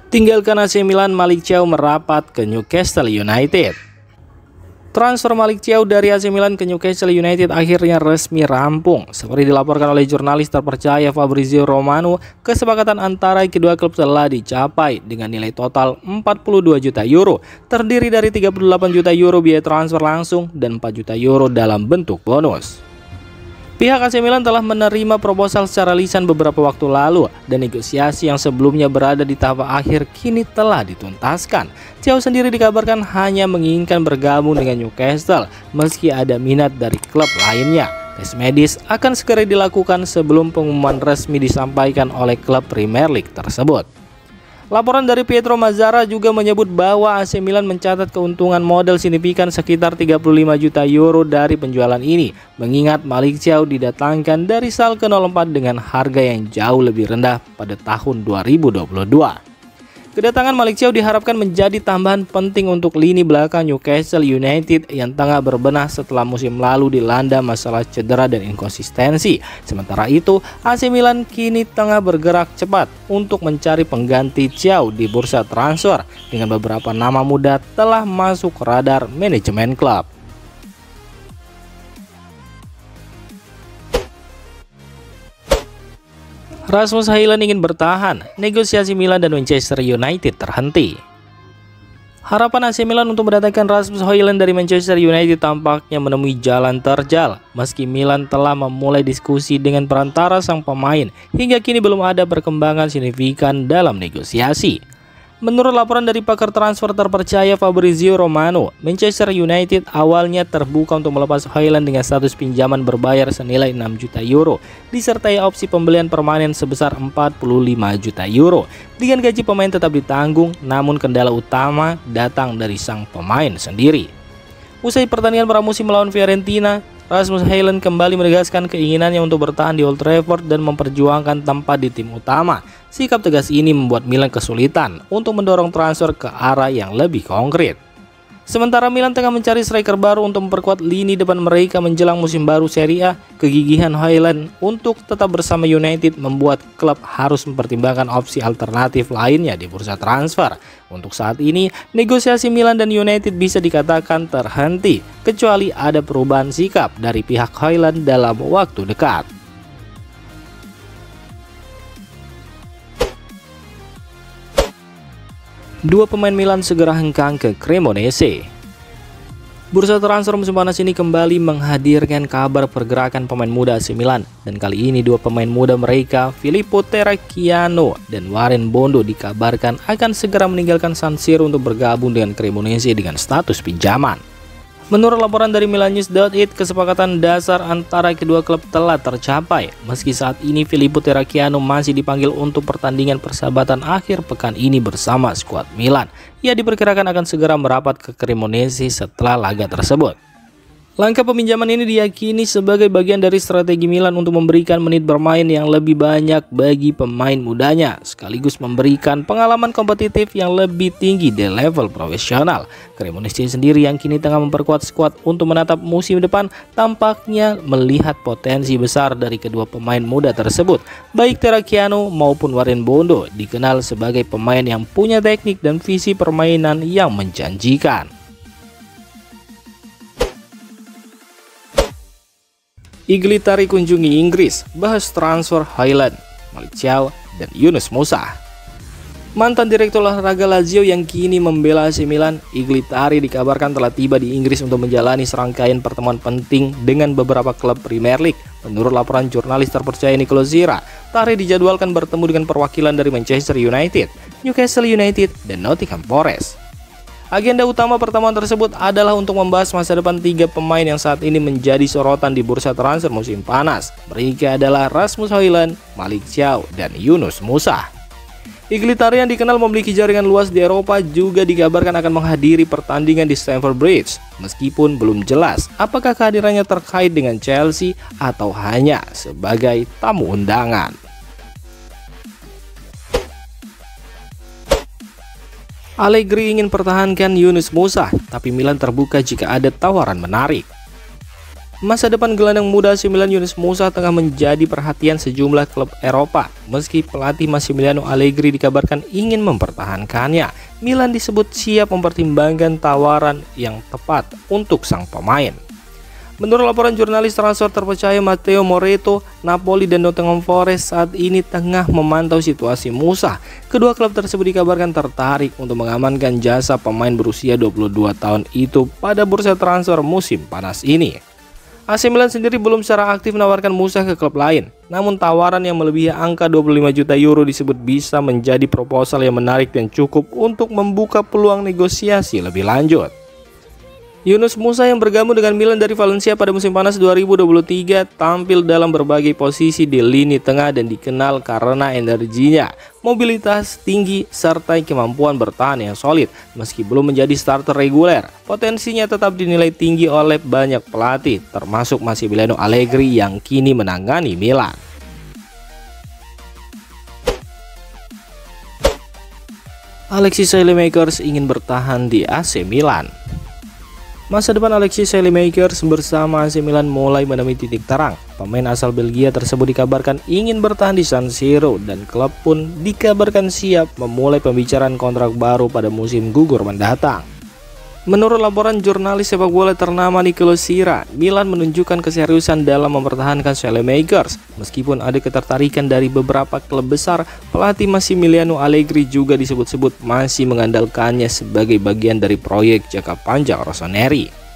Tinggalkan AC Milan, Malick Thiaw merapat ke Newcastle United. Transfer Malick Thiaw dari AC Milan ke Newcastle United akhirnya resmi rampung. Seperti dilaporkan oleh jurnalis terpercaya Fabrizio Romano, kesepakatan antara kedua klub telah dicapai dengan nilai total 42 juta euro, terdiri dari 38 juta euro biaya transfer langsung dan 4 juta euro dalam bentuk bonus. Pihak AC Milan telah menerima proposal secara lisan beberapa waktu lalu dan negosiasi yang sebelumnya berada di tahap akhir kini telah dituntaskan. Thiaw sendiri dikabarkan hanya menginginkan bergabung dengan Newcastle meski ada minat dari klub lainnya. Tes medis akan segera dilakukan sebelum pengumuman resmi disampaikan oleh klub Premier League tersebut. Laporan dari Pietro Mazzara juga menyebut bahwa AC Milan mencatat keuntungan modal signifikan sekitar 35 juta euro dari penjualan ini, mengingat Malick Thiaw didatangkan dari Schalke 04 dengan harga yang jauh lebih rendah pada tahun 2022. Kedatangan Malick Thiaw diharapkan menjadi tambahan penting untuk lini belakang Newcastle United yang tengah berbenah setelah musim lalu dilanda masalah cedera dan inkonsistensi. Sementara itu, AC Milan kini tengah bergerak cepat untuk mencari pengganti Thiaw di bursa transfer dengan beberapa nama muda telah masuk radar manajemen klub. Rasmus Højlund ingin bertahan, negosiasi Milan dan Manchester United terhenti. Harapan AC Milan untuk mendatangkan Rasmus Højlund dari Manchester United tampaknya menemui jalan terjal. Meski Milan telah memulai diskusi dengan perantara sang pemain, hingga kini belum ada perkembangan signifikan dalam negosiasi. Menurut laporan dari pakar transfer terpercaya Fabrizio Romano, Manchester United awalnya terbuka untuk melepas Højlund dengan status pinjaman berbayar senilai 6 juta euro, disertai opsi pembelian permanen sebesar 45 juta euro. Dengan gaji pemain tetap ditanggung, namun kendala utama datang dari sang pemain sendiri. Usai pertandingan pramusim melawan Fiorentina, Rasmus Højlund kembali menegaskan keinginannya untuk bertahan di Old Trafford dan memperjuangkan tempat di tim utama. Sikap tegas ini membuat Milan kesulitan untuk mendorong transfer ke arah yang lebih konkret. Sementara Milan tengah mencari striker baru untuk memperkuat lini depan mereka menjelang musim baru Serie A, kegigihan Højlund untuk tetap bersama United membuat klub harus mempertimbangkan opsi alternatif lainnya di bursa transfer. Untuk saat ini, negosiasi Milan dan United bisa dikatakan terhenti, kecuali ada perubahan sikap dari pihak Højlund dalam waktu dekat. Dua pemain Milan segera hengkang ke Cremonese. Bursa transfer musim panas ini kembali menghadirkan kabar pergerakan pemain muda AC Milan, dan kali ini dua pemain muda mereka, Filippo Terracchiano dan Warren Bondo, dikabarkan akan segera meninggalkan San Siro untuk bergabung dengan Cremonese dengan status pinjaman. Menurut laporan dari Milannews.it, kesepakatan dasar antara kedua klub telah tercapai. Meski saat ini Filippo Terracchiano masih dipanggil untuk pertandingan persahabatan akhir pekan ini bersama skuad Milan, ia diperkirakan akan segera merapat ke Cremonese setelah laga tersebut. Langkah peminjaman ini diyakini sebagai bagian dari strategi Milan untuk memberikan menit bermain yang lebih banyak bagi pemain mudanya, sekaligus memberikan pengalaman kompetitif yang lebih tinggi di level profesional. Cremonese sendiri yang kini tengah memperkuat skuad untuk menatap musim depan tampaknya melihat potensi besar dari kedua pemain muda tersebut. Baik Terracchiano maupun Warren Bondo dikenal sebagai pemain yang punya teknik dan visi permainan yang menjanjikan. Iglitari kunjungi Inggris, bahas transfer Højlund, Malick Thiaw, dan Yunus Musa. Mantan direktur olahraga Lazio yang kini membela AC Milan, Iglitari dikabarkan telah tiba di Inggris untuk menjalani serangkaian pertemuan penting dengan beberapa klub Premier League. Menurut laporan jurnalis terpercaya Nicolo Zira, Tari dijadwalkan bertemu dengan perwakilan dari Manchester United, Newcastle United, dan Nottingham Forest. Agenda utama pertemuan tersebut adalah untuk membahas masa depan tiga pemain yang saat ini menjadi sorotan di bursa transfer musim panas. Mereka adalah Rasmus Højlund, Malick Thiaw, dan Yunus Musa. Iglitari yang dikenal memiliki jaringan luas di Eropa juga dikabarkan akan menghadiri pertandingan di Stamford Bridge, meskipun belum jelas apakah kehadirannya terkait dengan Chelsea atau hanya sebagai tamu undangan. Allegri ingin pertahankan Yunus Musa, tapi Milan terbuka jika ada tawaran menarik. Masa depan gelandang muda AC Milan Yunus Musa tengah menjadi perhatian sejumlah klub Eropa. Meski pelatih Massimiliano Allegri dikabarkan ingin mempertahankannya, Milan disebut siap mempertimbangkan tawaran yang tepat untuk sang pemain. Menurut laporan jurnalis transfer terpercaya Matteo Moretto, Napoli dan Nottingham Forest saat ini tengah memantau situasi Musa. Kedua klub tersebut dikabarkan tertarik untuk mengamankan jasa pemain berusia 22 tahun itu pada bursa transfer musim panas ini. AC Milan sendiri belum secara aktif menawarkan Musa ke klub lain, namun tawaran yang melebihi angka 25 juta euro disebut bisa menjadi proposal yang menarik dan cukup untuk membuka peluang negosiasi lebih lanjut. Yunus Musa yang bergabung dengan Milan dari Valencia pada musim panas 2023 tampil dalam berbagai posisi di lini tengah dan dikenal karena energinya, mobilitas tinggi, serta kemampuan bertahan yang solid. Meski belum menjadi starter reguler, potensinya tetap dinilai tinggi oleh banyak pelatih, termasuk Massimiliano Allegri yang kini menangani Milan. Alexis Saelemaekers ingin bertahan di AC Milan. Masa depan Alexis Saelemaekers bersama AC Milan mulai menemui titik terang. Pemain asal Belgia tersebut dikabarkan ingin bertahan di San Siro dan klub pun dikabarkan siap memulai pembicaraan kontrak baru pada musim gugur mendatang. Menurut laporan jurnalis sepak bola ternama Nicolo Sira, Milan menunjukkan keseriusan dalam mempertahankan Saelemaekers. Meskipun ada ketertarikan dari beberapa klub besar, pelatih Massimiliano Allegri juga disebut-sebut masih mengandalkannya sebagai bagian dari proyek jangka panjang Rossoneri.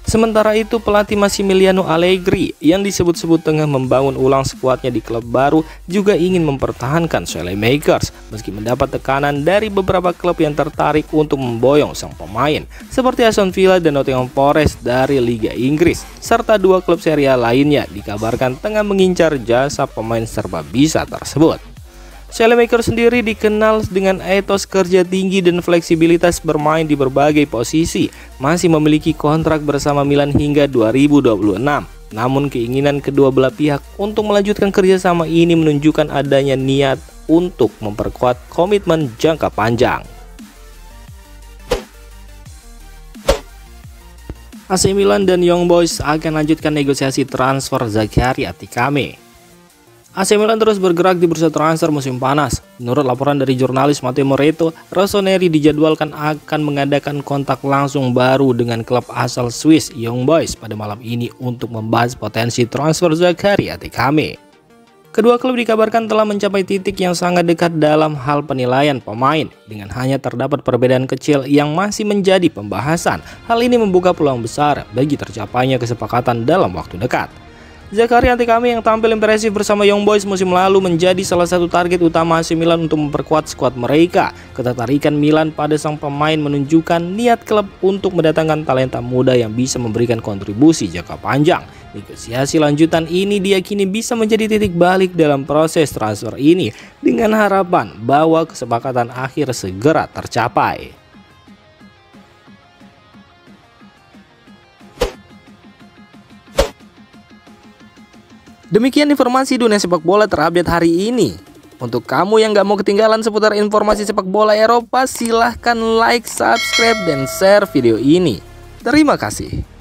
Sementara itu, pelatih Massimiliano Allegri yang disebut-sebut tengah membangun ulang skuadnya di klub baru juga ingin mempertahankan Saelemaekers meski mendapat tekanan dari beberapa klub yang tertarik untuk memboyong sang pemain seperti Aston Villa dan Nottingham Forest dari Liga Inggris, serta dua klub Serie A lainnya dikabarkan tengah mengincar jasa pemain serba bisa tersebut. Saelemaekers sendiri dikenal dengan etos kerja tinggi dan fleksibilitas bermain di berbagai posisi, masih memiliki kontrak bersama Milan hingga 2026. Namun keinginan kedua belah pihak untuk melanjutkan kerjasama ini menunjukkan adanya niat untuk memperkuat komitmen jangka panjang. AC Milan dan Young Boys akan lanjutkan negosiasi transfer Zakaria Tikame. AC Milan terus bergerak di bursa transfer musim panas. Menurut laporan dari jurnalis Matteo Moretto, Rossoneri dijadwalkan akan mengadakan kontak langsung baru dengan klub asal Swiss Young Boys pada malam ini untuk membahas potensi transfer Zakaria Tikame. Kedua klub dikabarkan telah mencapai titik yang sangat dekat dalam hal penilaian pemain, dengan hanya terdapat perbedaan kecil yang masih menjadi pembahasan. Hal ini membuka peluang besar bagi tercapainya kesepakatan dalam waktu dekat. Zakaria Tikame yang tampil impresif bersama Young Boys musim lalu menjadi salah satu target utama AC Milan untuk memperkuat skuad mereka. Ketertarikan Milan pada sang pemain menunjukkan niat klub untuk mendatangkan talenta muda yang bisa memberikan kontribusi jangka panjang. Negosiasi lanjutan ini diyakini bisa menjadi titik balik dalam proses transfer ini dengan harapan bahwa kesepakatan akhir segera tercapai. Demikian informasi dunia sepak bola terupdate hari ini. Untuk kamu yang gak mau ketinggalan seputar informasi sepak bola Eropa, silahkan like, subscribe, dan share video ini. Terima kasih.